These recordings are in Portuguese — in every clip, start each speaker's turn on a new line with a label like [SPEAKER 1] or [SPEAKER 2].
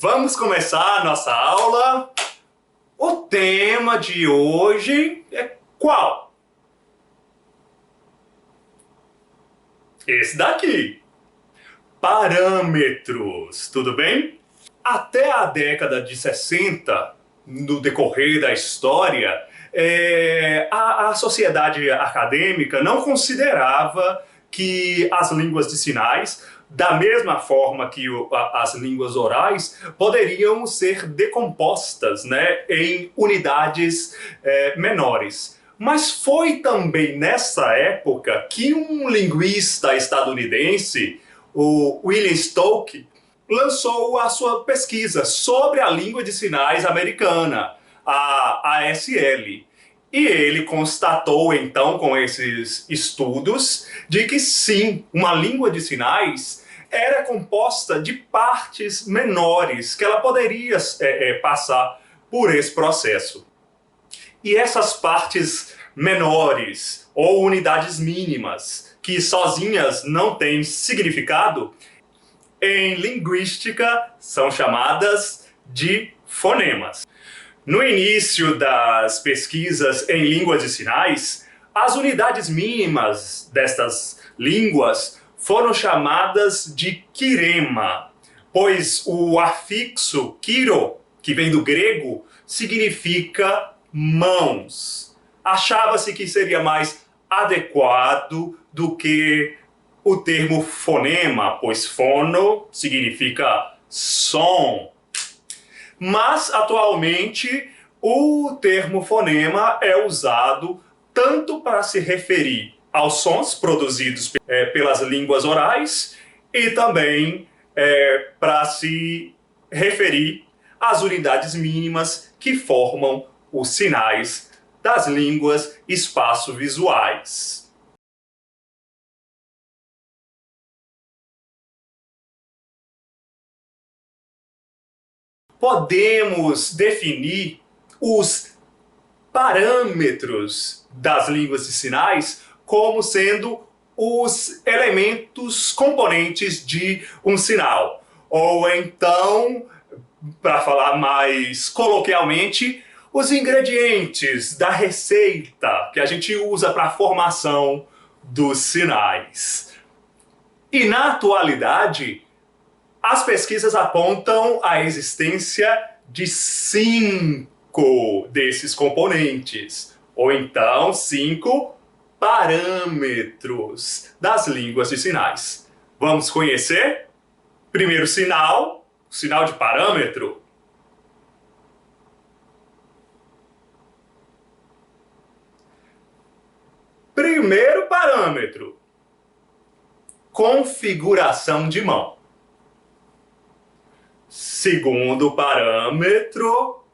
[SPEAKER 1] Vamos começar a nossa aula. O tema de hoje é qual? Esse daqui. Parâmetros, tudo bem? Até a década de 60, no decorrer da história, a sociedade acadêmica não considerava que as línguas de sinais, da mesma forma que as línguas orais, poderiam ser decompostas, né, em unidades menores. Mas foi também nessa época que um linguista estadunidense, o William Stokes, lançou a sua pesquisa sobre a língua de sinais americana, a ASL. E ele constatou, então, com esses estudos, de que sim, uma língua de sinais era composta de partes menores, que ela poderia passar por esse processo. E essas partes menores, ou unidades mínimas, que sozinhas não têm significado, em linguística são chamadas de fonemas. No início das pesquisas em línguas de sinais, as unidades mínimas destas línguas foram chamadas de quirema, pois o afixo quiro, que vem do grego, significa mãos. Achava-se que seria mais adequado do que o termo fonema, pois fono significa som. Mas, atualmente, o termo fonema é usado tanto para se referir aos sons produzidos pelas línguas orais e também para se referir às unidades mínimas que formam os sinais das línguas espaço-visuais. Podemos definir os parâmetros das línguas de sinais como sendo os elementos componentes de um sinal. Ou então, para falar mais coloquialmente, os ingredientes da receita que a gente usa para a formação dos sinais. E na atualidade, as pesquisas apontam a existência de 5 desses componentes, ou então 5 parâmetros das línguas de sinais. Vamos conhecer? Primeiro sinal, o sinal de parâmetro. Primeiro parâmetro, configuração de mão. Segundo parâmetro,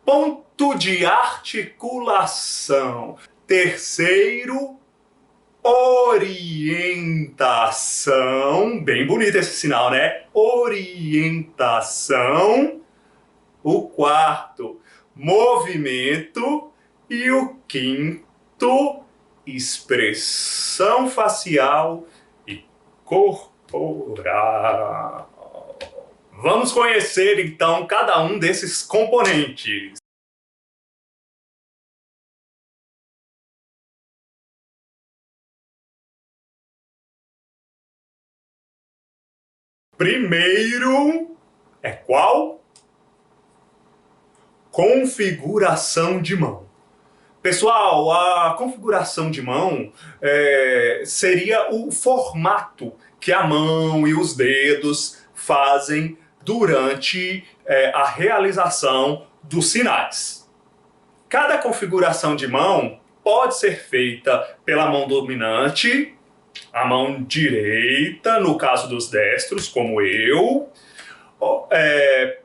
[SPEAKER 1] ponto de articulação. Terceiro, orientação. Bem bonito esse sinal, né? Orientação. O quarto, movimento. E o quinto, expressão facial e corporal. Vamos conhecer, então, cada um desses componentes. Primeiro é qual? Configuração de mão. Pessoal, a configuração de mão seria o formato que a mão e os dedos fazem durante a realização dos sinais. Cada configuração de mão pode ser feita pela mão dominante, a mão direita, no caso dos destros, como eu.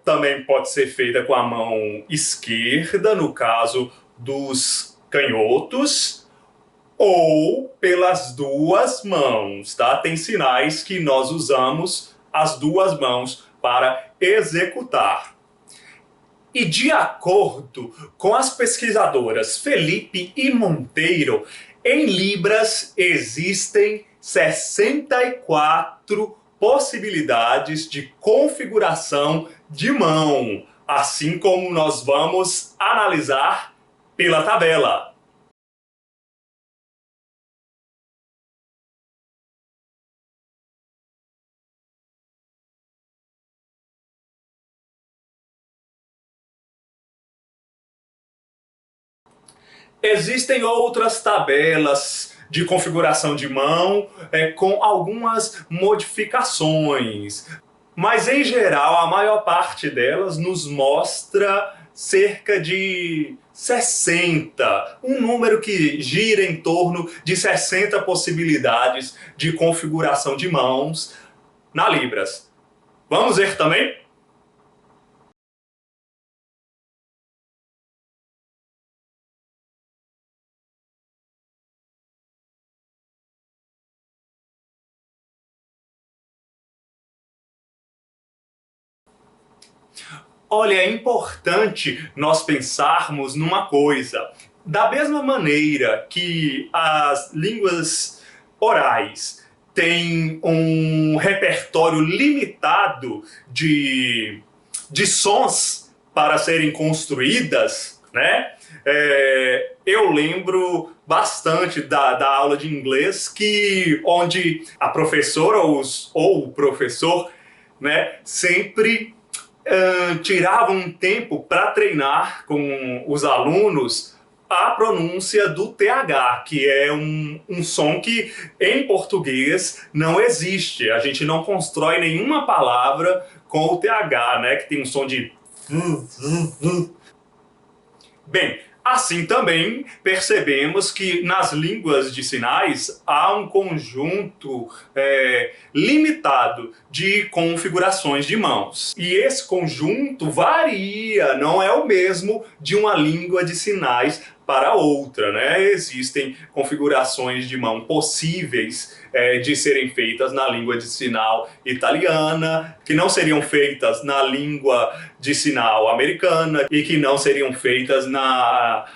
[SPEAKER 1] Também pode ser feita com a mão esquerda, no caso dos canhotos, ou pelas duas mãos, tá? Tem sinais que nós usamos as duas mãos para executar. E de acordo com as pesquisadoras Felipe e Monteiro, em Libras existem 64 possibilidades de configuração de mão, assim como nós vamos analisar pela tabela. Existem outras tabelas de configuração de mão com algumas modificações, mas em geral a maior parte delas nos mostra cerca de 60, um número que gira em torno de 60 possibilidades de configuração de mãos na Libras. Vamos ver também? Olha, é importante nós pensarmos numa coisa. Da mesma maneira que as línguas orais têm um repertório limitado de sons para serem construídas, né? Eu lembro bastante da aula de inglês onde a professora ou o professor, né, sempre tirava um tempo para treinar com os alunos a pronúncia do TH, que é um som que em português não existe. A gente não constrói nenhuma palavra com o TH, né, que tem um som de... Bem, assim também percebemos que nas línguas de sinais há um conjunto limitado de configurações de mãos. E esse conjunto varia, não é o mesmo de uma língua de sinais para outra, né? Existem configurações de mão possíveis de serem feitas na língua de sinal italiana, que não seriam feitas na língua de sinal americana e que não seriam feitas na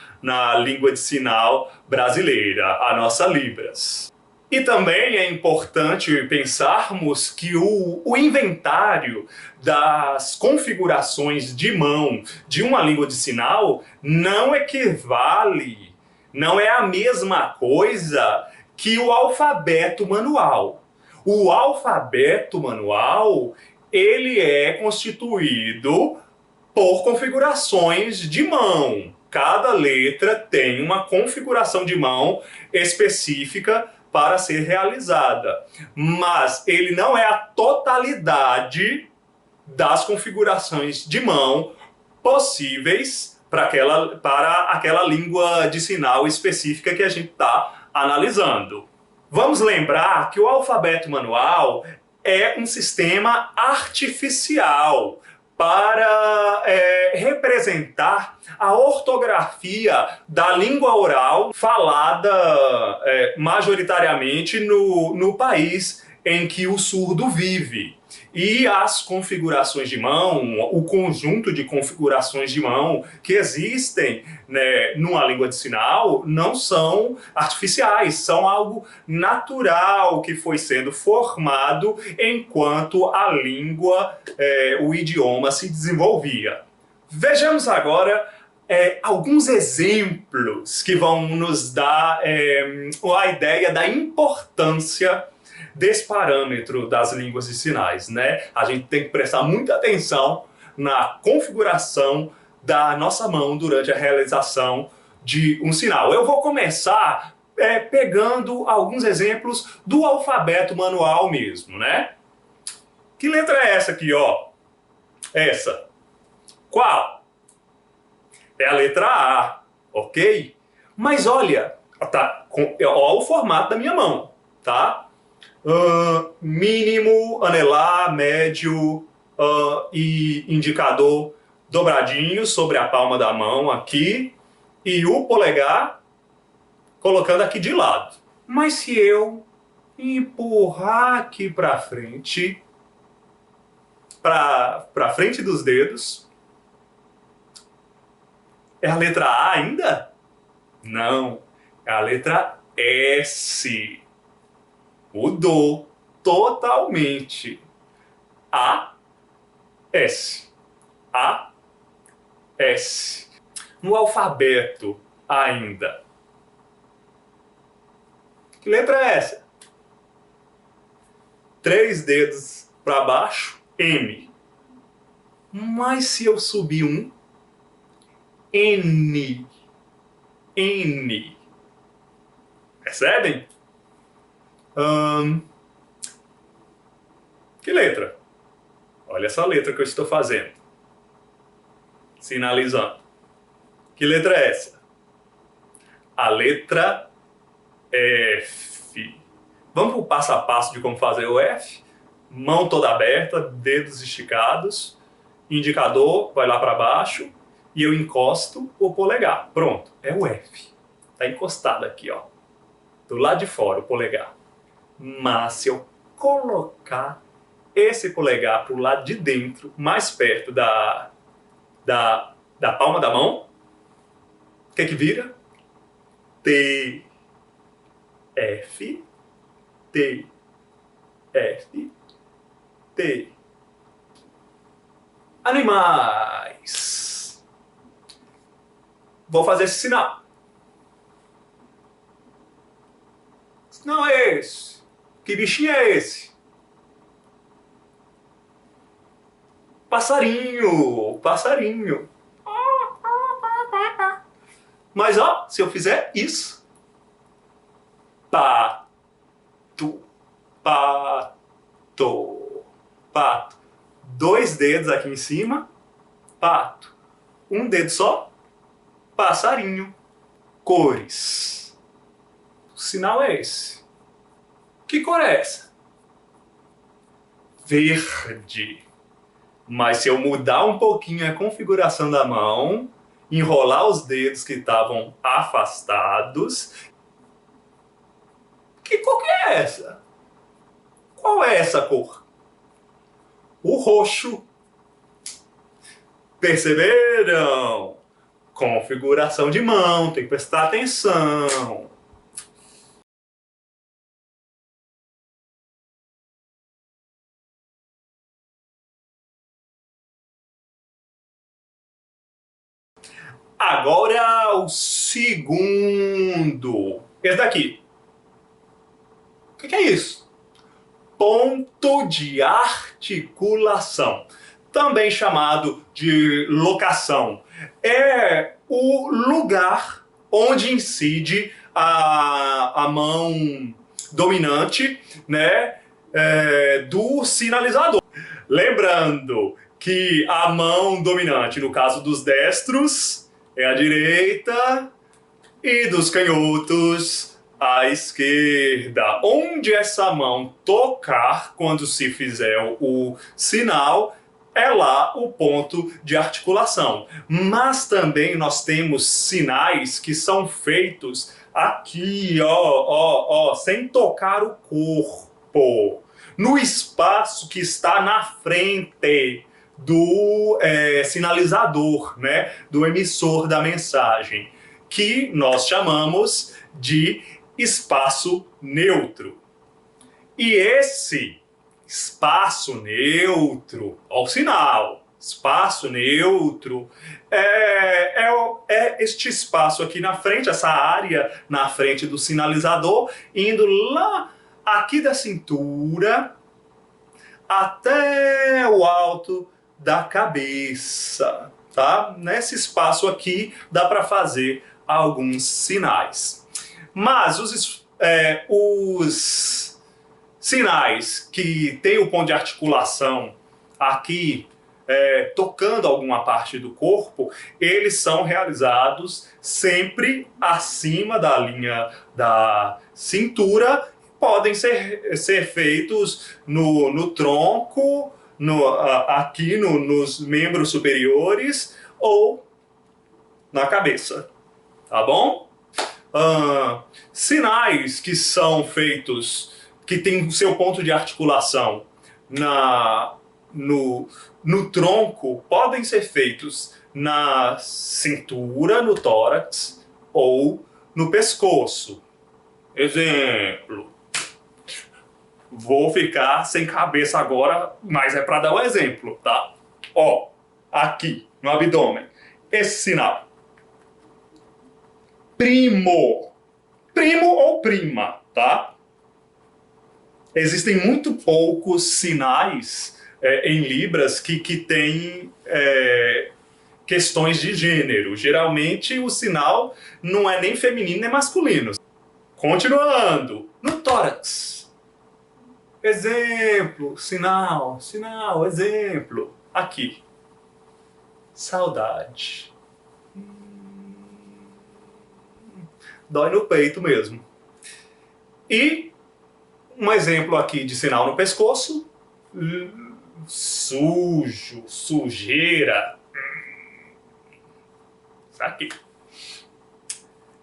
[SPEAKER 1] língua de sinal brasileira, a nossa Libras. E também é importante pensarmos que o inventário das configurações de mão de uma língua de sinal não equivale, não é a mesma coisa que o alfabeto manual. O alfabeto manual, ele é constituído por configurações de mão. Cada letra tem uma configuração de mão específica para ser realizada, mas ele não é a totalidade das configurações de mão possíveis para aquela língua de sinal específica que a gente está analisando. Vamos lembrar que o alfabeto manual é um sistema artificial para representar a ortografia da língua oral falada majoritariamente no país em que o surdo vive. E as configurações de mão, o conjunto de configurações de mão que existem, né, numa língua de sinal, não são artificiais, são algo natural que foi sendo formado enquanto a língua, o idioma se desenvolvia. Vejamos agora alguns exemplos que vão nos dar a ideia da importância desse parâmetro das línguas de sinais, né? A gente tem que prestar muita atenção na configuração da nossa mão durante a realização de um sinal. Eu vou começar pegando alguns exemplos do alfabeto manual mesmo, né? Que letra é essa aqui, ó? Essa. Qual? É a letra A, ok? Mas olha, tá, ó o formato da minha mão, tá? Mínimo, anelar, médio e indicador dobradinho sobre a palma da mão aqui e o polegar colocando aqui de lado. Mas se eu empurrar aqui para frente, para frente dos dedos, é a letra A ainda? Não, é a letra S. Mudou totalmente. A, S. A, S. No alfabeto ainda. Que letra é essa? 3 dedos para baixo, M. Mas se eu subir um, N. N. Percebem? Que letra? Olha essa letra que eu estou fazendo. Sinalizando. Que letra é essa? A letra F. Vamos para o passo a passo de como fazer o F? Mão toda aberta, dedos esticados, indicador vai lá para baixo e eu encosto o polegar. Pronto, é o F. Está encostado aqui, ó. Do lado de fora, o polegar. Mas se eu colocar esse polegar para o lado de dentro, mais perto da palma da mão, o que vira? T, F, T, F, T. Animais. Vou fazer esse sinal. Não é esse. Que bichinho é esse? Passarinho, passarinho. Mas ó, se eu fizer isso, pato, pato, pato. 2 dedos aqui em cima, pato. 1 dedo só, passarinho. Cores. O sinal é esse. Que cor é essa? Verde. Mas se eu mudar um pouquinho a configuração da mão, enrolar os dedos que estavam afastados, que cor que é essa? Qual é essa cor? O roxo. Perceberam? Configuração de mão, tem que prestar atenção. Agora o segundo. Esse daqui. O que é isso? Ponto de articulação. Também chamado de locação. É o lugar onde incide a mão dominante, né, do sinalizador. Lembrando que a mão dominante, no caso dos destros, é a direita e dos canhotos a esquerda. Onde essa mão tocar quando se fizer o sinal, é lá o ponto de articulação. Mas também nós temos sinais que são feitos aqui, ó, sem tocar o corpo, no espaço que está na frente do sinalizador, né, do emissor da mensagem, que nós chamamos de espaço neutro. E esse espaço neutro, ó, o sinal, espaço neutro, é este espaço aqui na frente, essa área na frente do sinalizador, indo lá aqui da cintura até o alto da cabeça, tá? Nesse espaço aqui dá para fazer alguns sinais. Mas os sinais que tem o ponto de articulação aqui, tocando alguma parte do corpo, eles são realizados sempre acima da linha da cintura, podem ser feitos no tronco, aqui nos membros superiores ou na cabeça, tá bom? Sinais que são feitos, que tem o seu ponto de articulação no tronco, podem ser feitos na cintura, no tórax ou no pescoço. Exemplo. Vou ficar sem cabeça agora, mas é para dar um exemplo, tá? Ó, aqui no abdômen, esse sinal. Primo. Primo ou prima, tá? Existem muito poucos sinais em Libras que têm questões de gênero. Geralmente o sinal não é nem feminino nem masculino. Continuando, no tórax. Exemplo, sinal, exemplo. Aqui. Saudade. Dói no peito mesmo. E um exemplo aqui de sinal no pescoço. Sujo, sujeira. Isso aqui.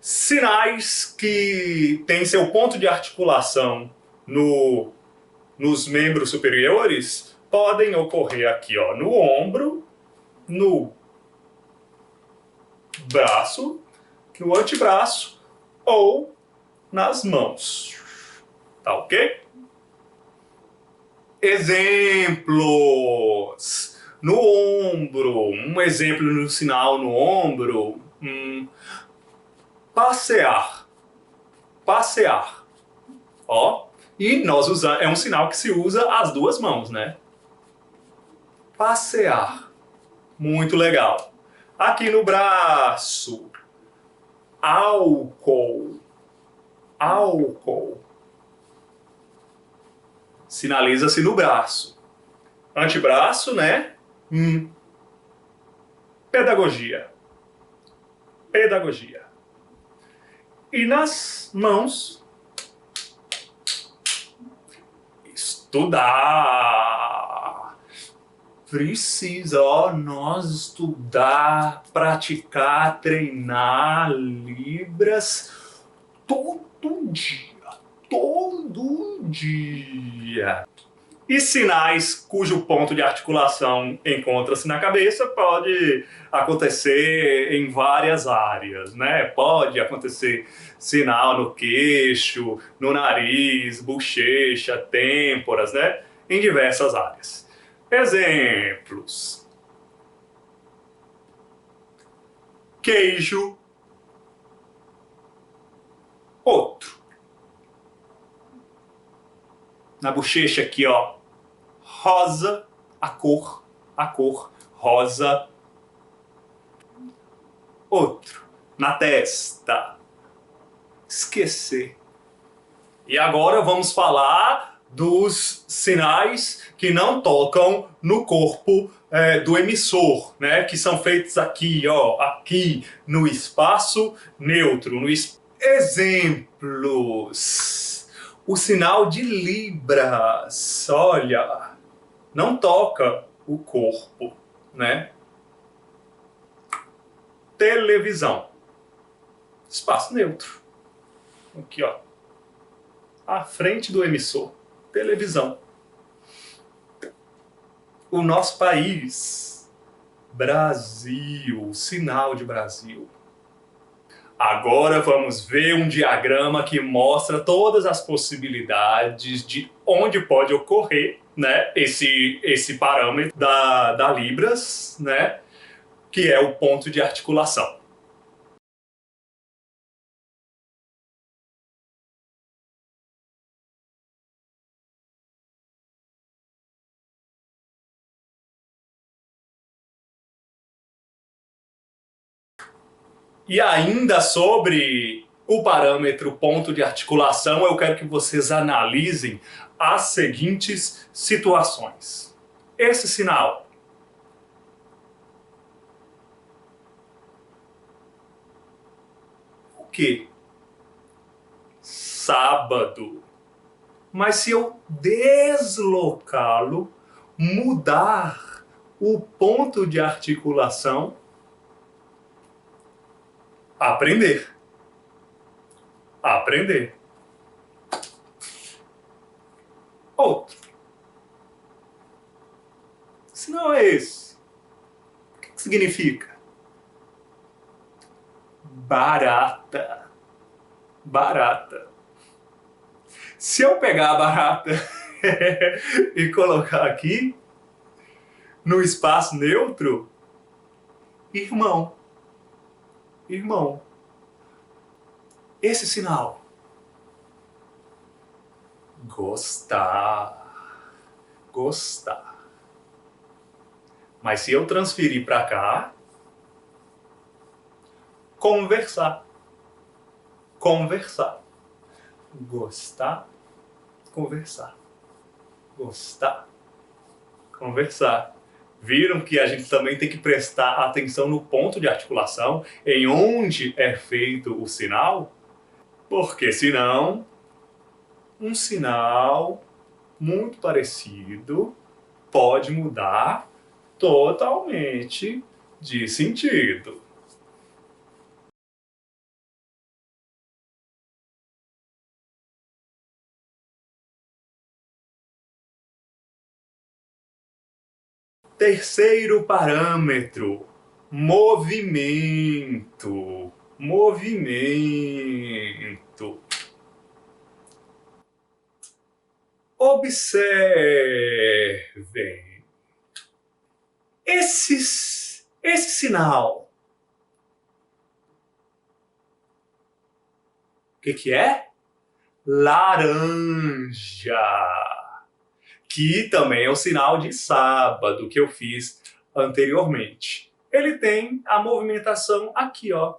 [SPEAKER 1] Sinais que têm seu ponto de articulação nos membros superiores podem ocorrer aqui, ó, no ombro, no braço, no antebraço ou nas mãos. Tá ok? Exemplos. No ombro. Um exemplo no sinal no ombro. Passear. Passear. Ó. E nós usamos, é um sinal que se usa as duas mãos, né? Passear. Muito legal. Aqui no braço. Álcool. Álcool. Sinaliza-se no braço. Antebraço, né? Pedagogia. Pedagogia. E nas mãos, estudar. Precisa, ó, nós estudar, praticar, treinar Libras todo dia. Todo dia. E sinais cujo ponto de articulação encontra-se na cabeça pode acontecer em várias áreas, né? Pode acontecer sinal no queixo, no nariz, bochecha, têmporas, né? Em diversas áreas. Exemplos. Queijo. Outro. Na bochecha aqui, ó, rosa, a cor, rosa. Outro, na testa, esquecer. E agora vamos falar dos sinais que não tocam no corpo do emissor, né? Que são feitos aqui, ó, aqui no espaço neutro. Exemplos. O sinal de Libras, olha, não toca o corpo, né? Televisão, espaço neutro, aqui ó, à frente do emissor, televisão. O nosso país, Brasil, sinal de Brasil. Agora vamos ver um diagrama que mostra todas as possibilidades de onde pode ocorrer, né, esse parâmetro da Libras, né, que é o ponto de articulação. E ainda sobre o parâmetro ponto de articulação, eu quero que vocês analisem as seguintes situações. Esse sinal. O quê? Sábado. Mas se eu deslocá-lo, mudar o ponto de articulação, aprender. Aprender. Outro. Se não é esse, o que significa? Barata. Barata. Se eu pegar a barata e colocar aqui, no espaço neutro, irmão. Irmão. Esse sinal. Gostar. Gostar. Mas se eu transferir para cá, conversar. Conversar. Gostar. Conversar. Gostar. Conversar. Viram que a gente também tem que prestar atenção no ponto de articulação, em onde é feito o sinal? Porque senão, um sinal muito parecido pode mudar totalmente de sentido. Terceiro parâmetro, movimento. Movimento. Observem. Esse sinal. O que é? Laranja. Que também é o sinal de sábado que eu fiz anteriormente. Ele tem a movimentação aqui, ó,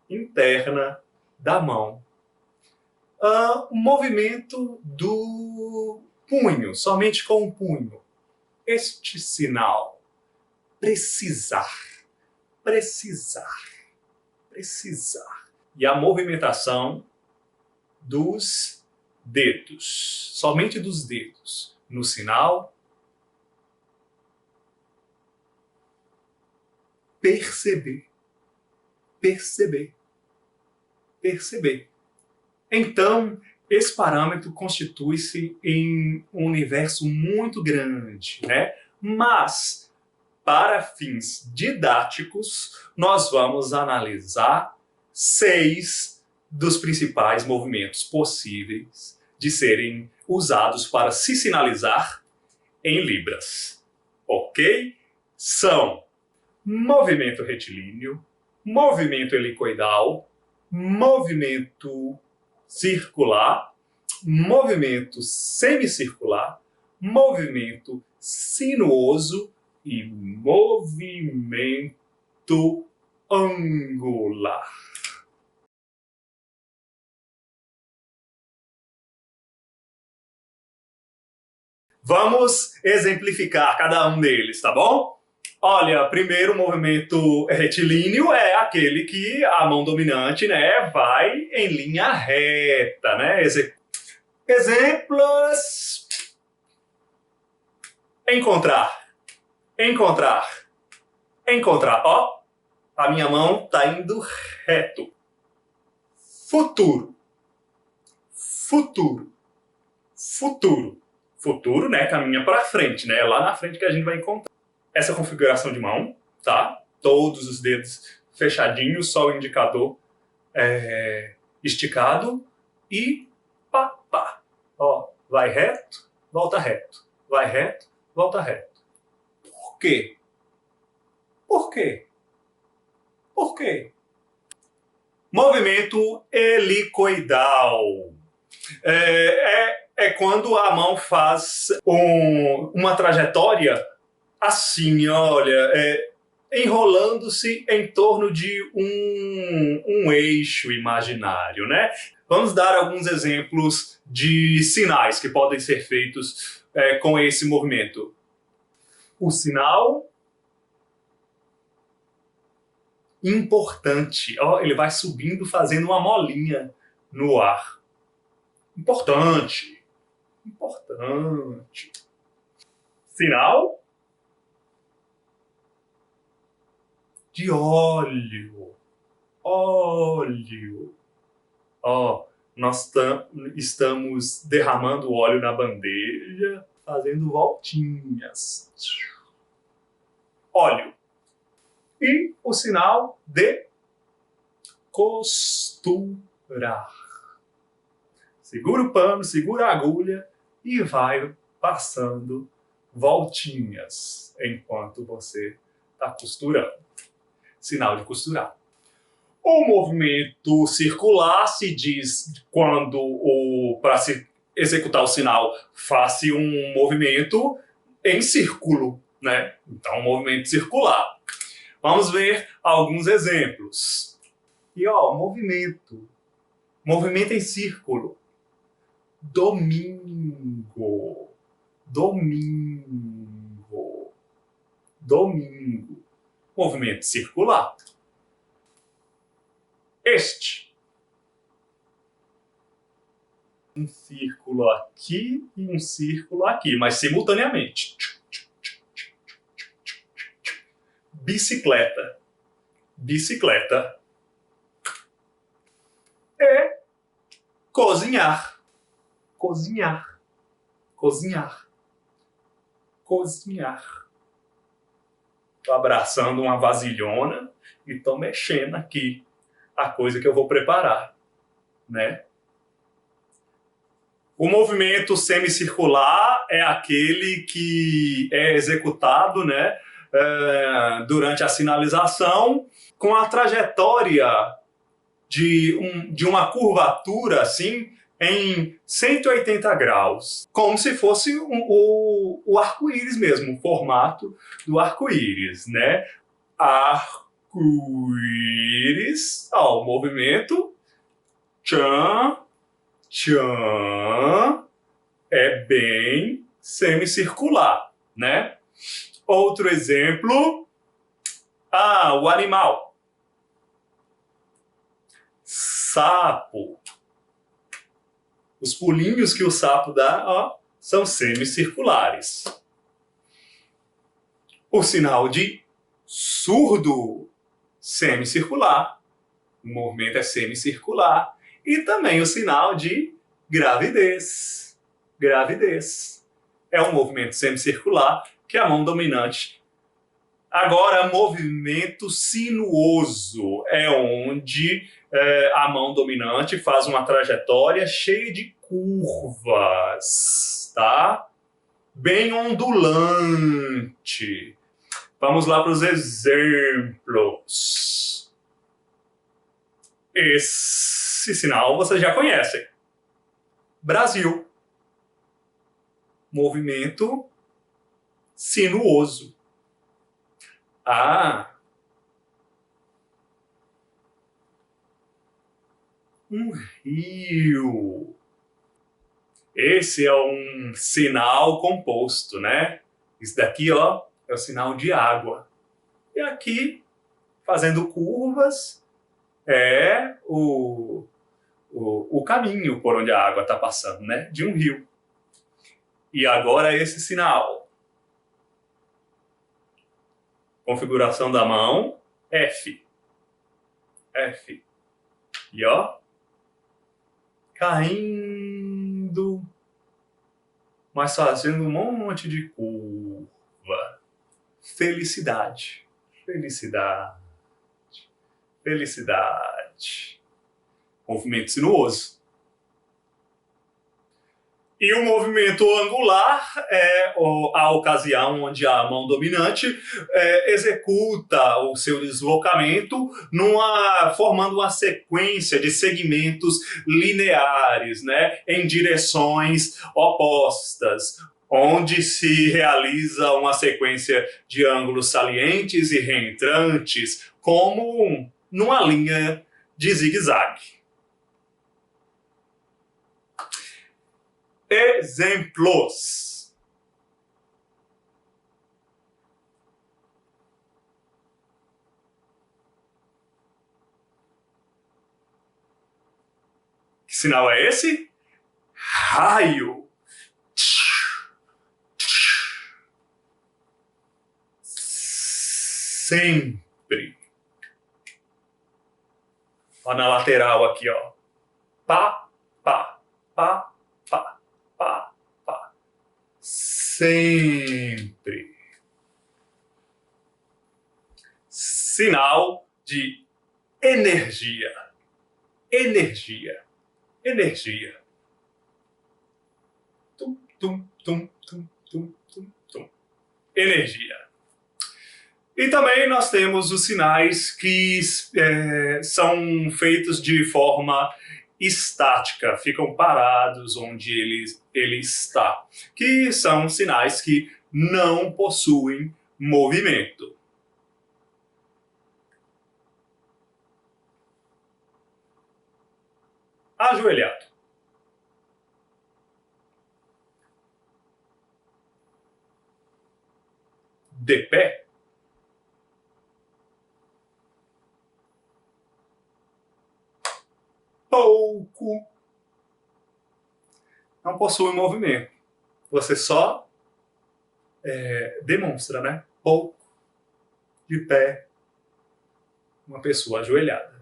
[SPEAKER 1] interna da mão. O movimento do punho, somente com o punho. Este sinal. Precisar. Precisar. Precisar. E a movimentação dos dedos. Somente dos dedos. No sinal. Perceber. Perceber. Perceber. Então, esse parâmetro constitui-se em um universo muito grande, né? Mas, para fins didáticos, nós vamos analisar 6 dos principais movimentos possíveis de serem usados para se sinalizar em Libras. Ok? São movimento retilíneo, movimento helicoidal, movimento circular, movimento semicircular, movimento sinuoso e movimento angular. Vamos exemplificar cada um deles, tá bom? Olha, primeiro o movimento retilíneo é aquele que a mão dominante, né, vai em linha reta, né? Exemplos. Encontrar. Encontrar. Encontrar. Ó, a minha mão tá indo reto. Futuro. Futuro. Futuro. Futuro, né, caminha para frente, né? É lá na frente que a gente vai encontrar. Essa configuração de mão, tá? Todos os dedos fechadinhos, só o indicador esticado e pá, pá. Ó, vai reto, volta reto. Vai reto, volta reto. Por quê? Por quê? Por quê? Movimento helicoidal. É quando a mão faz uma trajetória assim, olha, enrolando-se em torno de um eixo imaginário, né? Vamos dar alguns exemplos de sinais que podem ser feitos com esse movimento. O sinal importante. Ó, ele vai subindo fazendo uma molinha no ar. Importante. Importante. Sinal de óleo. Óleo. Ó, nós estamos derramando óleo na bandeja, fazendo voltinhas. Óleo. E o sinal de costurar. Segura o pano, segura a agulha e vai passando voltinhas enquanto você está costurando. Sinal de costurar. O movimento circular se diz quando, para se executar o sinal, faça um movimento em círculo, né? Então, um movimento circular. Vamos ver alguns exemplos. E ó, movimento. Movimento em círculo. Domingo. Domingo. Domingo. Movimento circular. Este. Um círculo aqui e um círculo aqui, mas simultaneamente. Bicicleta. Bicicleta. E cozinhar. Cozinhar. Cozinhar. Cozinhar. Estou abraçando uma vasilhona e estou mexendo aqui a coisa que eu vou preparar, né? O movimento semicircular é aquele que é executado, né, durante a sinalização com a trajetória de uma curvatura assim em 180 graus, como se fosse o arco-íris mesmo, o formato do arco-íris, né? Arco-íris, ó, o movimento, tchan, tchan, é bem semicircular, né? Outro exemplo, o animal. Sapo. Os pulinhos que o sapo dá, ó, são semicirculares. O sinal de surdo, semicircular. O movimento é semicircular. E também o sinal de gravidez. Gravidez. É um movimento semicircular que é a mão dominante. Agora, movimento sinuoso é onde a mão dominante faz uma trajetória cheia de curvas, tá? Bem ondulante. Vamos lá para os exemplos. Esse sinal vocês já conhecem. Brasil. Movimento sinuoso. Um rio. Esse é um sinal composto, né? Isso daqui, ó, é o sinal de água. E aqui, fazendo curvas, é o caminho por onde a água está passando, né? De um rio. E agora esse sinal. Configuração da mão, F. F. E ó, caindo, mas fazendo um monte de curva. Felicidade. Felicidade. Felicidade. Movimento sinuoso. E o movimento angular é a ocasião onde a mão dominante executa o seu deslocamento formando uma sequência de segmentos lineares, né, em direções opostas. onde se realiza uma sequência de ângulos salientes e reentrantes, como numa linha de zigue-zague. Exemplos. Que sinal é esse? Raio. Sempre. Ó, na lateral aqui, ó. Pá, pá, pá, pá, pá, pá. Sempre. Sinal de energia. Energia. Energia. Tum, tum, tum, tum, tum, tum, tum. Energia. E também nós temos os sinais que são feitos de forma estática, ficam parados onde ele está, que são sinais que não possuem movimento. Ajoelhado. De pé. Pouco. Não possui movimento. Você só demonstra, né? Pouco. De pé. Uma pessoa ajoelhada.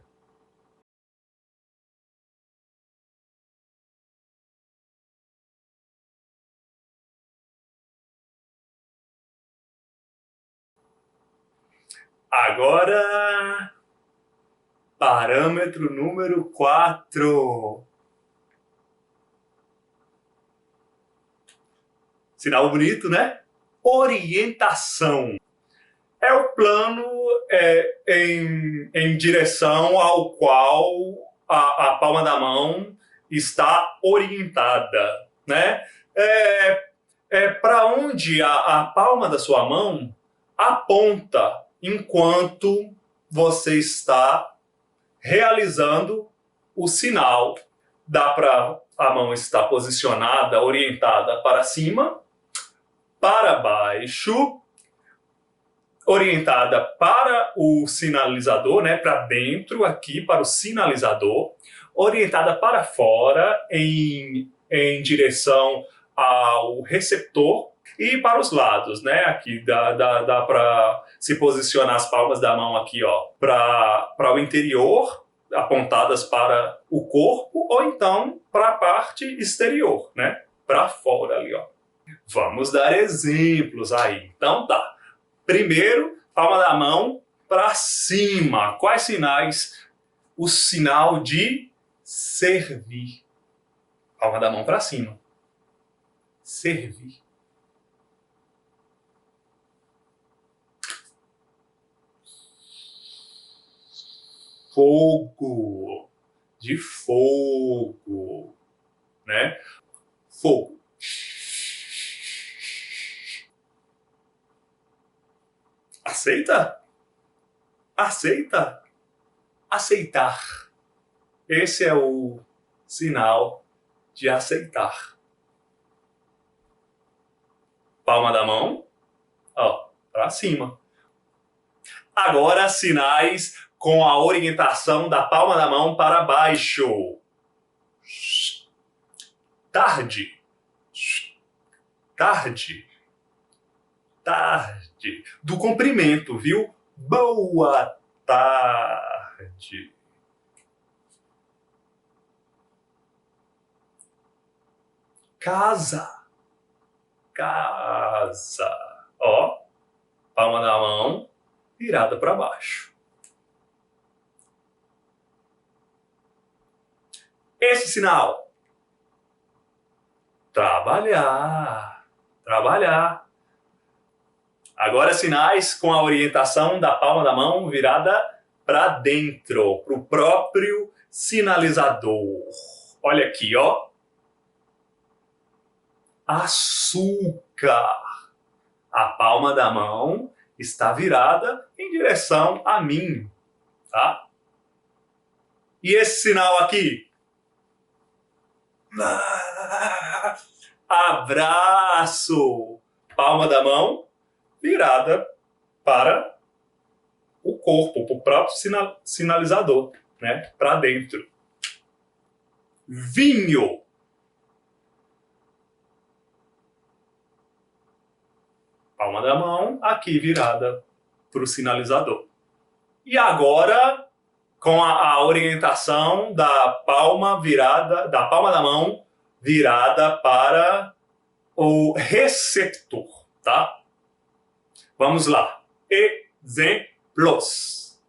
[SPEAKER 1] Agora, parâmetro número 4. Sinal bonito, né? Orientação. É o plano em direção ao qual a palma da mão está orientada, né? Para onde a palma da sua mão aponta enquanto você está realizando o sinal. Dá para a mão estar posicionada, orientada para cima, para baixo, orientada para o sinalizador, né, para dentro aqui, para o sinalizador, orientada para fora em direção ao receptor e para os lados, né? Aqui dá para se posicionar as palmas da mão aqui, ó, para o interior, apontadas para o corpo, ou então para a parte exterior, né? Para fora ali, ó. Vamos dar exemplos aí. Então tá. Primeiro, palma da mão para cima. Quais sinais? O sinal de servir. Palma da mão para cima. Servir. Fogo. De fogo. Né? Fogo. Aceita? Aceita? Aceitar. Esse é o sinal de aceitar. Palma da mão, ó, para cima. Agora, sinais com a orientação da palma da mão para baixo. Tarde. Tarde. Tarde. Do comprimento, viu? Boa tarde. Casa. Casa. Ó, palma da mão virada para baixo. Esse sinal. Trabalhar. Trabalhar. Agora, sinais com a orientação da palma da mão virada para dentro, para o próprio sinalizador. Olha aqui, ó. açúcar. A palma da mão está virada em direção a mim, tá? E esse sinal aqui? Abraço! Palma da mão virada para o corpo, para o próprio sinalizador, né? Para dentro. Vinho. Palma da mão aqui virada para o sinalizador. E agora, com a orientação da palma da mão virada para o receptor, tá? Vamos lá. Exemplos.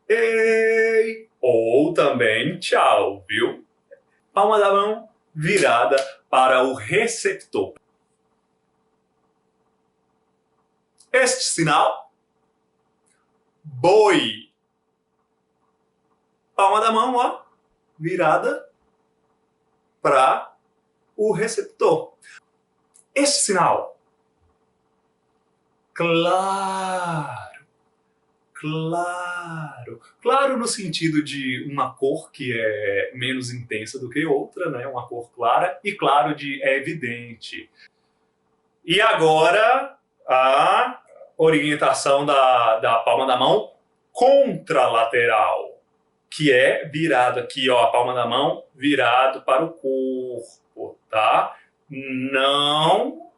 [SPEAKER 1] Ei, ou também tchau, viu? Palma da mão virada para o receptor. Este sinal, boi. Palma da mão, ó, virada para o receptor. Este sinal, claro, claro. Claro no sentido de uma cor que é menos intensa do que outra, né? Uma cor clara, e claro de é evidente. E agora a orientação da palma da mão contralateral, que é virado aqui, ó, a palma da mão virado para o corpo, tá? Não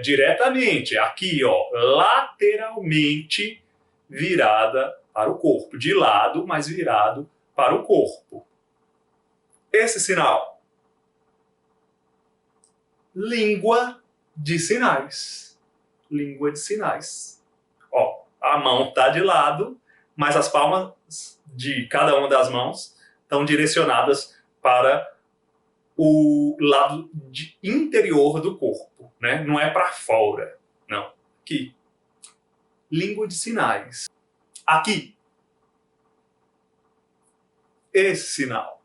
[SPEAKER 1] diretamente, aqui, ó, lateralmente virada para o corpo, de lado, mas virado para o corpo. Esse sinal, língua de sinais. Língua de sinais. Ó, a mão está de lado, mas as palmas de cada uma das mãos estão direcionadas para o lado interior do corpo, né? Não é para fora, não. Aqui. Língua de sinais. Aqui. Esse sinal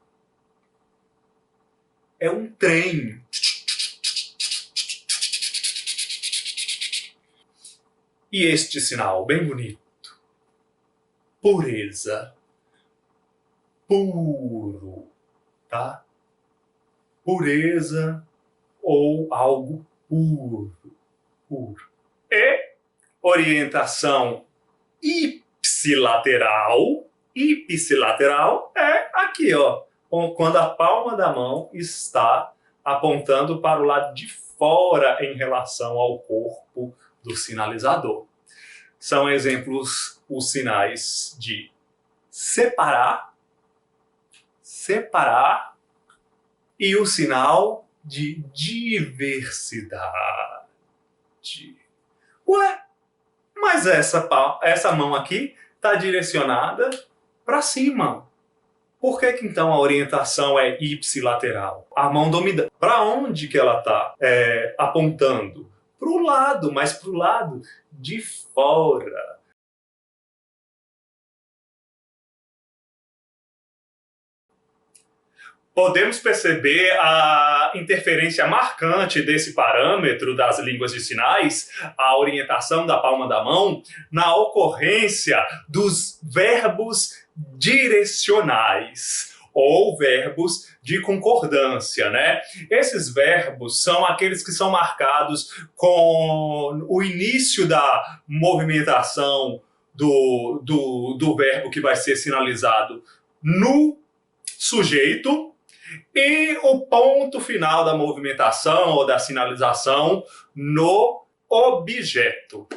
[SPEAKER 1] é um trem. E este sinal, bem bonito. Pureza. Puro. Tá? Pureza ou algo puro. Puro. E orientação ipsilateral. Ipsilateral é aqui, ó. Quando a palma da mão está apontando para o lado de fora em relação ao corpo do sinalizador. São exemplos os sinais de separar, separar, e o sinal de diversidade. Ué, mas essa mão aqui está direcionada para cima. Por que então a orientação é ipsilateral? A mão dominante. Para onde que ela está apontando? Para o lado, mas para o lado de fora. Podemos perceber a interferência marcante desse parâmetro das línguas de sinais, a orientação da palma da mão, na ocorrência dos verbos direcionais ou verbos de concordância, né? Esses verbos são aqueles que são marcados com o início da movimentação do verbo que vai ser sinalizado no sujeito e o ponto final da movimentação ou da sinalização no objeto.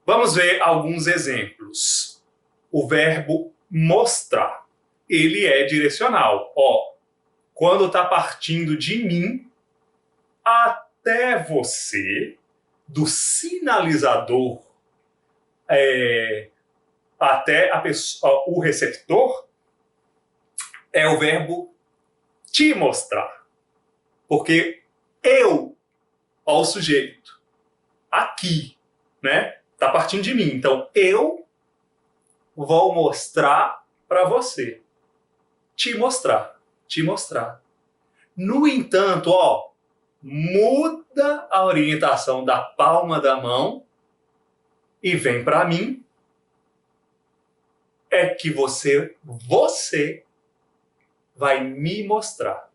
[SPEAKER 1] Vamos ver alguns exemplos. O verbo mostrar, ele é direcional. Ó, quando está partindo de mim até você, do sinalizador até o receptor, é o verbo te mostrar. Porque eu, ó, o sujeito, aqui, né? Tá partindo de mim. Então, eu vou mostrar para você. Te mostrar. Te mostrar. No entanto, ó, muda a orientação da palma da mão e vem para mim, é que você vai me mostrar.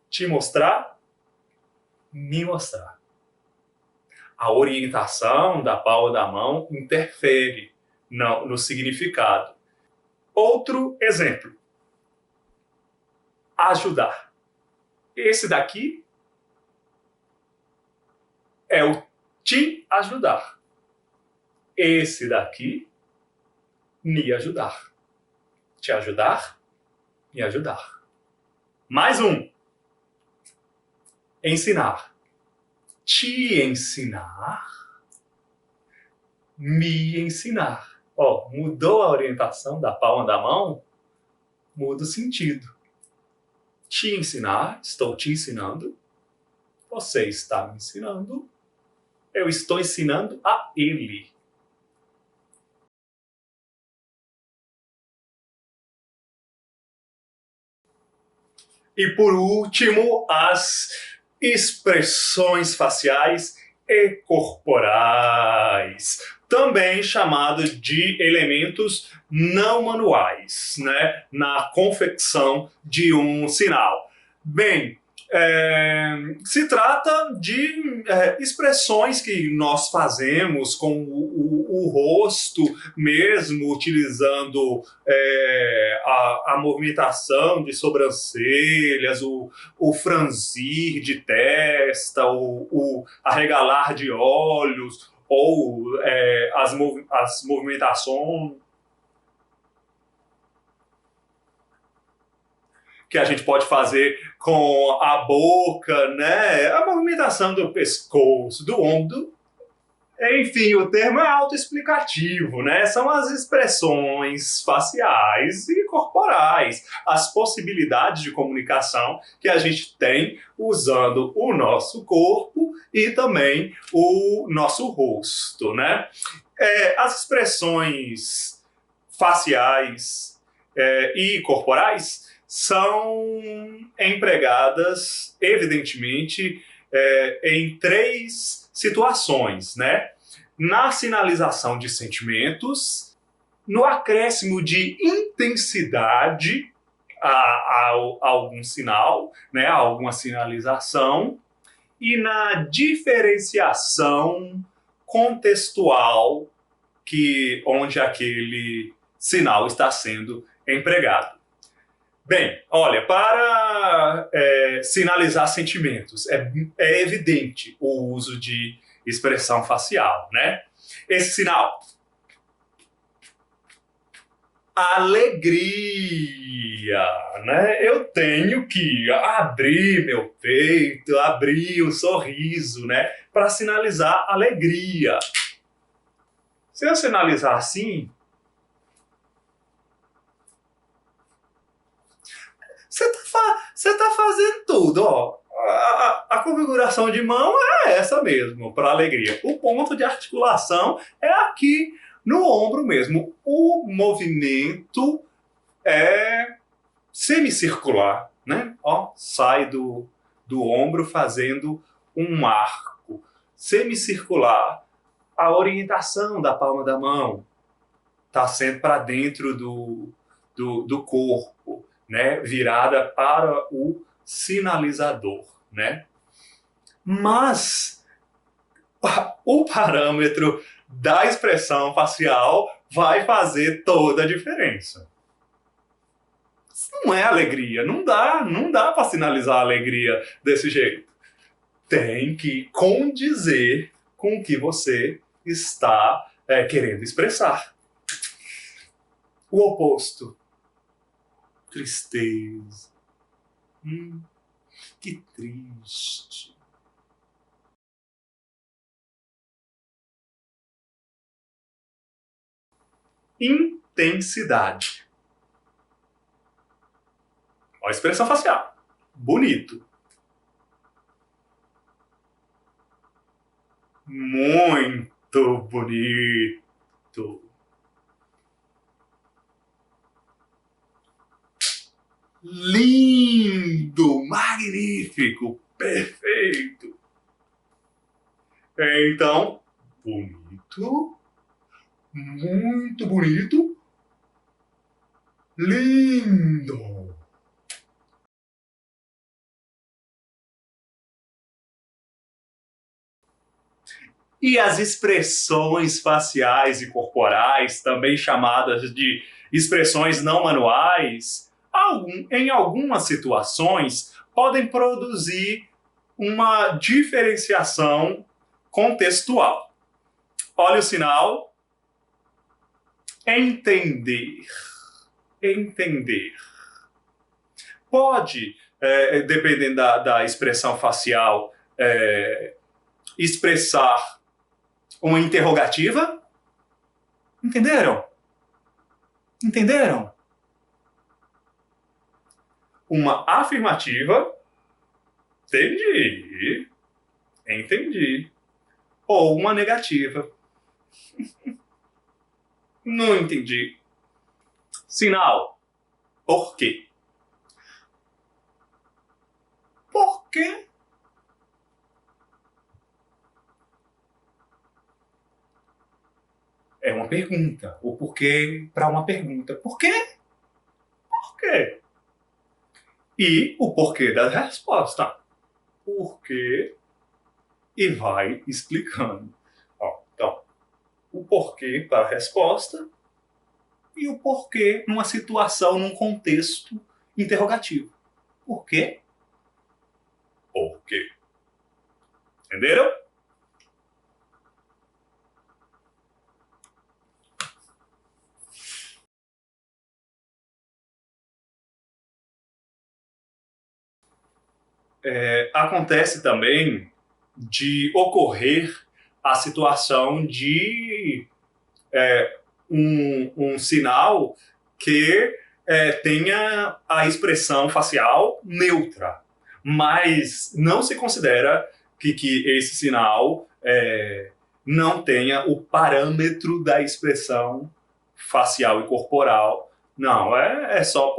[SPEAKER 1] Te mostrar, me mostrar. A orientação da palma da mão interfere no significado. Outro exemplo. Ajudar. Esse daqui é o te ajudar. Esse daqui, me ajudar. Te ajudar, me ajudar. Mais um. Ensinar. Te ensinar, me ensinar. Ó, mudou a orientação da palma da mão, muda o sentido. Te ensinar, estou te ensinando. Você está me ensinando. Eu estou ensinando a ele. E por último, as expressões faciais e corporais, também chamado de elementos não manuais, né, na confecção de um sinal. Bem, se trata de expressões que nós fazemos com o rosto mesmo, utilizando a movimentação de sobrancelhas, o franzir de testa, o arregalar de olhos, ou as movimentações que a gente pode fazer com a boca, né? A movimentação do pescoço, do ombro. Enfim, o termo é autoexplicativo, né? São as expressões faciais e corporais, as possibilidades de comunicação que a gente tem usando o nosso corpo e também o nosso rosto, né? As expressões faciais e corporais são empregadas, evidentemente, em três situações, né? Na sinalização de sentimentos, no acréscimo de intensidade a algum sinal, né? A alguma sinalização, e na diferenciação contextual onde aquele sinal está sendo empregado. Bem, olha, para sinalizar sentimentos, é evidente o uso de expressão facial, né? Esse sinal. Alegria, né? Eu tenho que abrir meu peito, abrir um sorriso, né? Para sinalizar alegria. Se eu sinalizar assim, você tá fazendo tudo, ó. A configuração de mão é essa mesmo, para alegria. O ponto de articulação é aqui no ombro mesmo. O movimento é semicircular, né? Ó, sai do ombro fazendo um arco semicircular. A orientação da palma da mão está sempre para dentro do corpo, né? Virada para o sinalizador, né? Mas o parâmetro da expressão facial vai fazer toda a diferença. Não é alegria, não dá para sinalizar alegria desse jeito. Tem que condizer com o que você está querendo expressar. O oposto. Tristeza. Que triste. Intensidade. Olha a expressão facial. Bonito. Muito bonito. Lindo. magnífico, perfeito. Então, bonito, muito bonito, lindo. E as expressões faciais e corporais, também chamadas de expressões não manuais, em algumas situações podem produzir uma diferenciação contextual. Olha o sinal. Entender. Entender. Pode, dependendo da expressão facial, expressar uma interrogativa. Entenderam? Entenderam? Uma afirmativa. Entendi. Entendi. Ou uma negativa. Não entendi. Sinal. Por quê? Por quê? É uma pergunta. O porquê para uma pergunta. Por quê? Por quê? E o porquê da resposta. Por quê? E vai explicando. Então, o porquê para a resposta e o porquê numa situação, num contexto interrogativo. Por quê? Por quê? Entenderam? Acontece também de ocorrer a situação de um sinal que tenha a expressão facial neutra, mas não se considera que esse sinal não tenha o parâmetro da expressão facial e corporal. Não, é só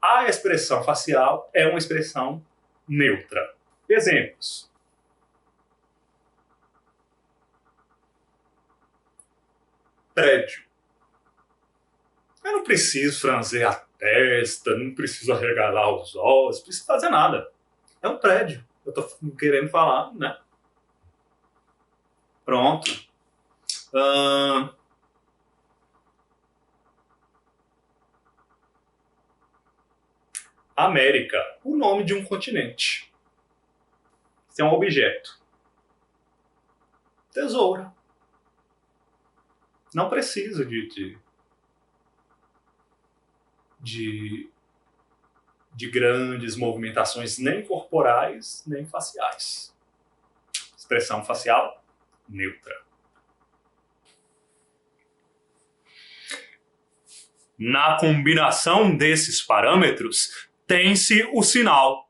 [SPEAKER 1] a expressão facial é uma expressão neutra. Exemplos. Prédio. Eu não preciso franzer a testa, não preciso arregalar os olhos, não preciso fazer nada. É um prédio. Eu tô querendo falar, né? Pronto. América. O nome de um continente. Isso é um objeto. Tesoura. Não preciso de grandes movimentações nem corporais, nem faciais. Expressão facial neutra. Na combinação desses parâmetros, tem-se o sinal.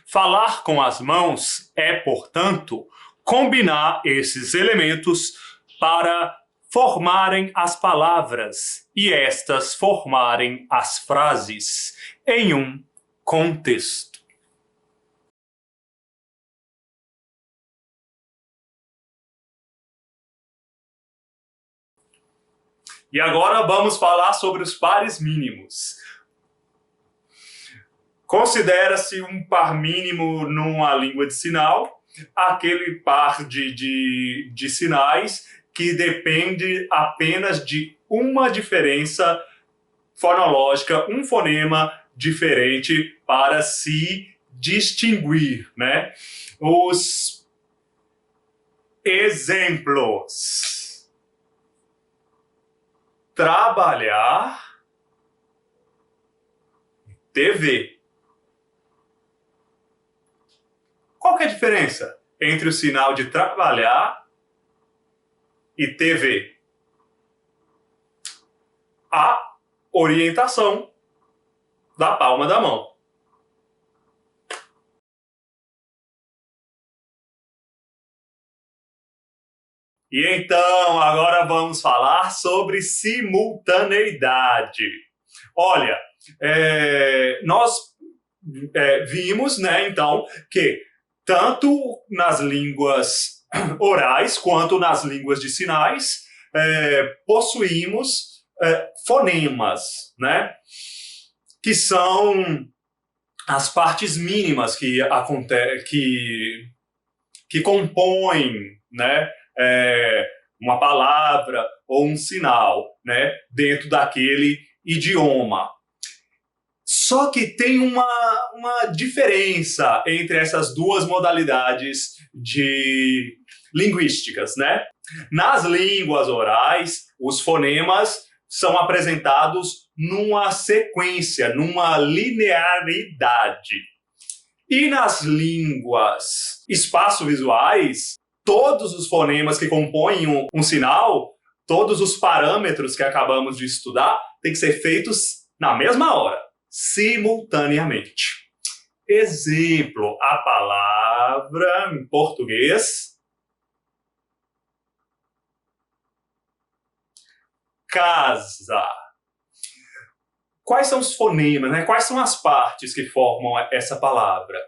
[SPEAKER 1] Falar com as mãos é, portanto, combinar esses elementos para formarem as palavras e estas formarem as frases em um contexto. E agora vamos falar sobre os pares mínimos. Considera-se um par mínimo numa língua de sinal aquele par de sinais que depende apenas de uma diferença fonológica, um fonema diferente para se distinguir, né? Os exemplos. Trabalhar, TV. Qual que é a diferença entre o sinal de trabalhar e TV? A orientação da palma da mão. E então, agora vamos falar sobre simultaneidade. Olha, nós vimos, né, então, que tanto nas línguas orais quanto nas línguas de sinais possuímos fonemas, né, que são as partes mínimas que compõem, né, uma palavra ou um sinal, né, dentro daquele idioma. Só que tem uma diferença entre essas duas modalidades de linguísticas, né? Nas línguas orais, os fonemas são apresentados numa sequência, numa linearidade. E nas línguas espaço-visuais, todos os fonemas que compõem um sinal, todos os parâmetros que acabamos de estudar, têm que ser feitos na mesma hora, simultaneamente. Exemplo, a palavra em português casa. Quais são os fonemas, né? Quais são as partes que formam essa palavra?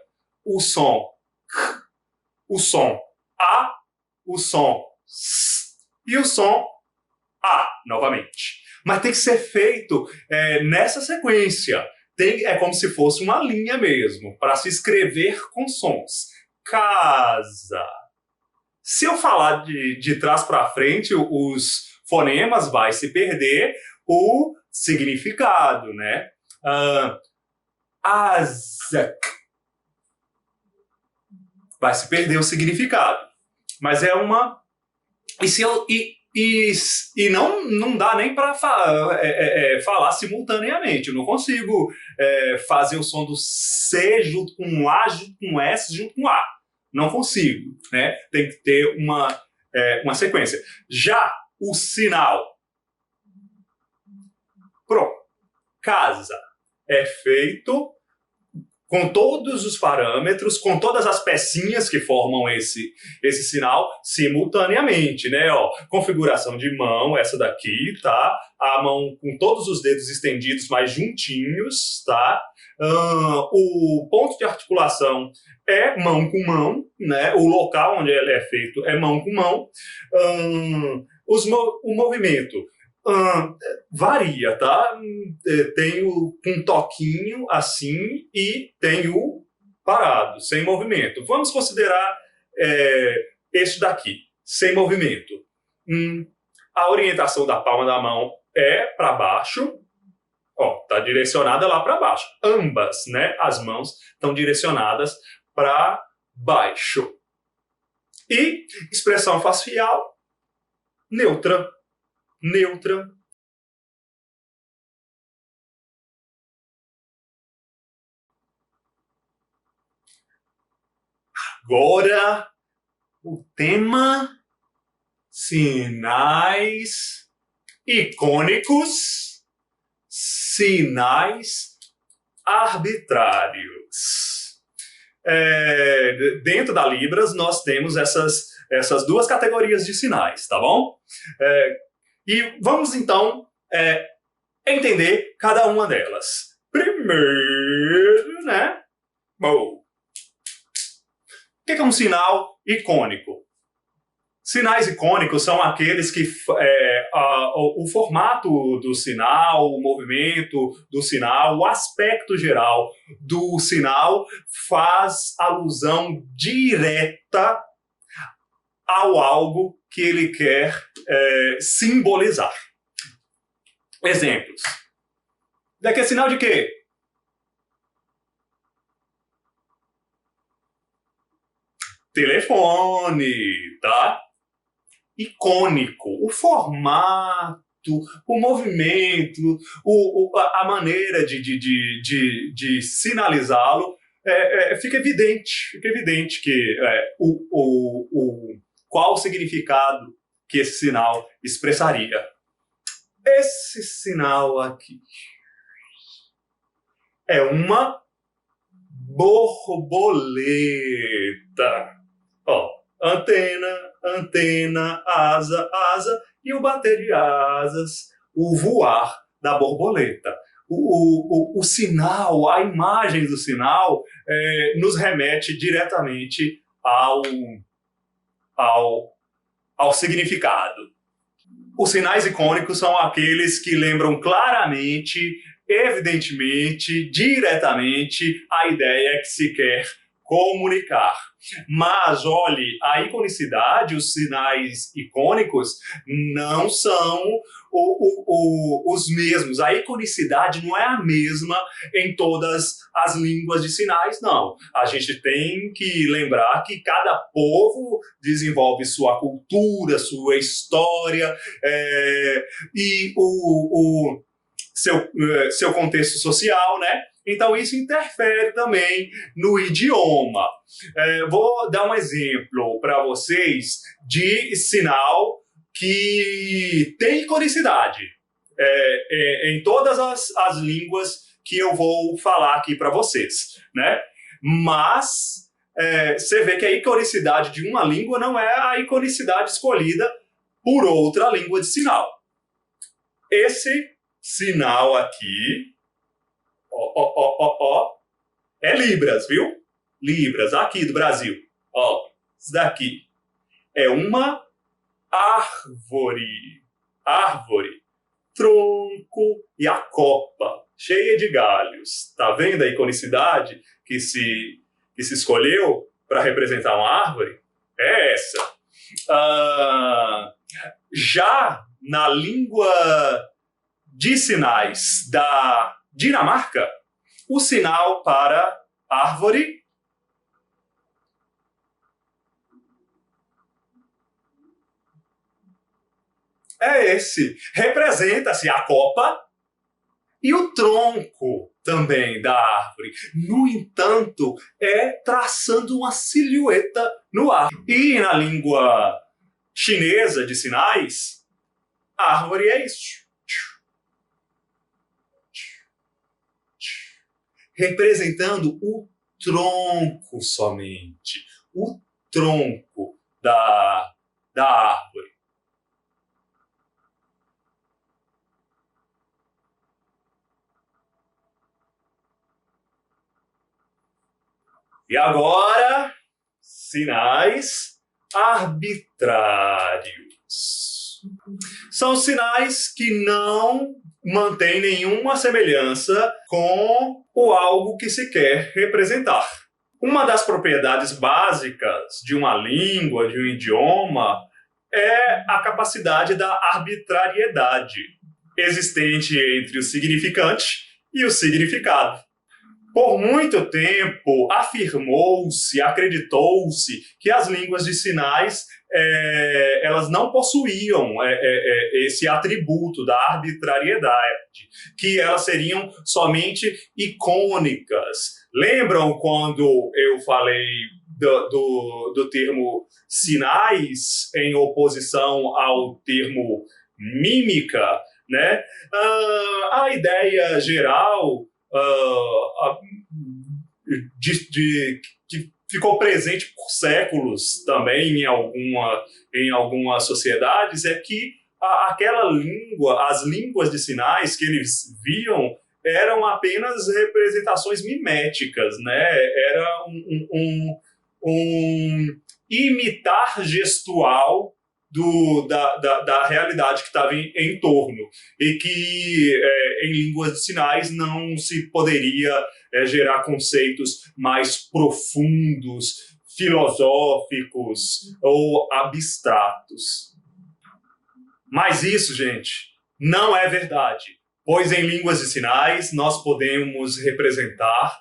[SPEAKER 1] O som o som A, o som S e o som A, novamente. Mas tem que ser feito nessa sequência. É como se fosse uma linha mesmo, para se escrever com sons. Casa. Se eu falar de trás para frente, os fonemas vai se perder o significado, né? Asa. Vai se perder o significado. Mas é uma... E não dá nem para falar simultaneamente. Eu não consigo fazer o som do C junto com um A, junto com um S, junto com um A. Não consigo, né? Tem que ter uma sequência. Já o sinal, pronto, casa, é feito com todos os parâmetros, com todas as pecinhas que formam esse sinal simultaneamente, né? Ó, configuração de mão, essa daqui, tá? A mão com todos os dedos estendidos, mais juntinhos, tá? O ponto de articulação é mão com mão, né? O local onde ele é feito é mão com mão. O movimento varia, tá? Tem um toquinho assim e tem o parado, sem movimento. Vamos considerar este daqui, sem movimento. A orientação da palma da mão é para baixo, ó, tá direcionada lá para baixo. Ambas, né, as mãos estão direcionadas para baixo. E expressão facial neutra. Neutra. Agora, o tema sinais icônicos, sinais arbitrários. Dentro da Libras, nós temos essas duas categorias de sinais, tá bom? E vamos, então, entender cada uma delas. Primeiro, né? O que é um sinal icônico? Sinais icônicos são aqueles que o formato do sinal, o movimento do sinal, o aspecto geral do sinal faz alusão direta ao algo que ele quer simbolizar. Exemplos. Daqui é sinal de quê? Telefone, tá? Icônico. O formato, o movimento, a maneira de sinalizá-lo fica evidente que qual o significado que esse sinal expressaria. Esse sinal aqui é uma borboleta. Ó, antena, asa e o bater de asas, o voar da borboleta. o sinal, a imagem do sinal nos remete diretamente ao, ao significado. Os sinais icônicos são aqueles que lembram claramente, evidentemente, diretamente a ideia que se quer comunicar. Mas, olhe, a iconicidade, os sinais icônicos, não são os mesmos. A iconicidade não é a mesma em todas as línguas de sinais, não. A gente tem que lembrar que cada povo desenvolve sua cultura, sua história, e o seu contexto social, né? Então, isso interfere também no idioma. Vou dar um exemplo para vocês de sinal que tem iconicidade em todas as línguas que eu vou falar aqui para vocês, né? Mas você vê que a iconicidade de uma língua não é a iconicidade escolhida por outra língua de sinal. Esse sinal aqui, é Libras, viu? Libras, aqui do Brasil. Ó, isso daqui é uma árvore. Árvore, tronco e a copa, cheia de galhos. Tá vendo a iconicidade que se escolheu para representar uma árvore? É essa. Já na língua de sinais da Dinamarca, o sinal para árvore é esse. Representa-se a copa e o tronco também da árvore. No entanto, traçando uma silhueta no ar. E na língua chinesa de sinais, a árvore é isso. Representando o tronco somente. O tronco da árvore. E agora, sinais arbitrários. São sinais que não mantêm nenhuma semelhança com o algo que se quer representar. Uma das propriedades básicas de uma língua, de um idioma, é a capacidade da arbitrariedade existente entre o significante e o significado. Por muito tempo, afirmou-se, acreditou-se que as línguas de sinais elas não possuíam esse atributo da arbitrariedade, que elas seriam somente icônicas. Lembram quando eu falei do termo sinais em oposição ao termo mímica, né? A ideia geral que ficou presente por séculos também em algumas sociedades é que aquela língua, as línguas de sinais que eles viam eram apenas representações miméticas, né? Era um imitar gestual da realidade que estava em torno, e que em línguas de sinais não se poderia gerar conceitos mais profundos, filosóficos ou abstratos. Mas isso, gente, não é verdade, pois em línguas de sinais nós podemos representar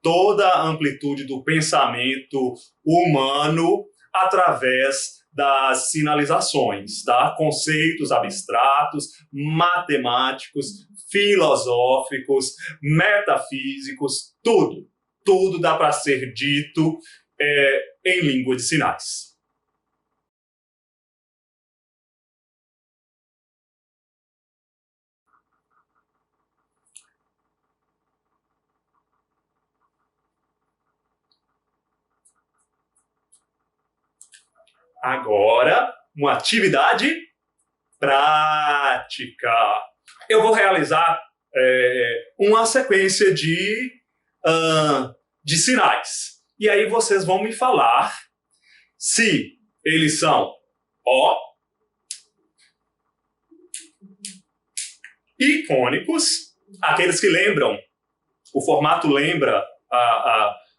[SPEAKER 1] toda a amplitude do pensamento humano através das sinalizações, tá? Conceitos abstratos, matemáticos, filosóficos, metafísicos, tudo dá para ser dito em língua de sinais. Agora, uma atividade prática. Eu vou realizar uma sequência de sinais. E aí vocês vão me falar se eles são O, icônicos, aqueles que lembram, o formato lembra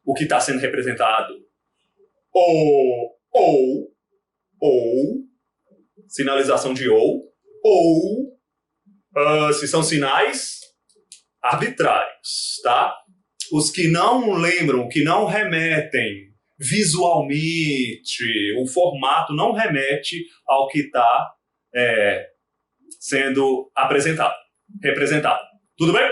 [SPEAKER 1] o que está sendo representado, ou, sinalização de ou, se são sinais arbitrários, tá? Os que não lembram, que não remetem visualmente, o formato não remete ao que está sendo apresentado, representado. Tudo bem?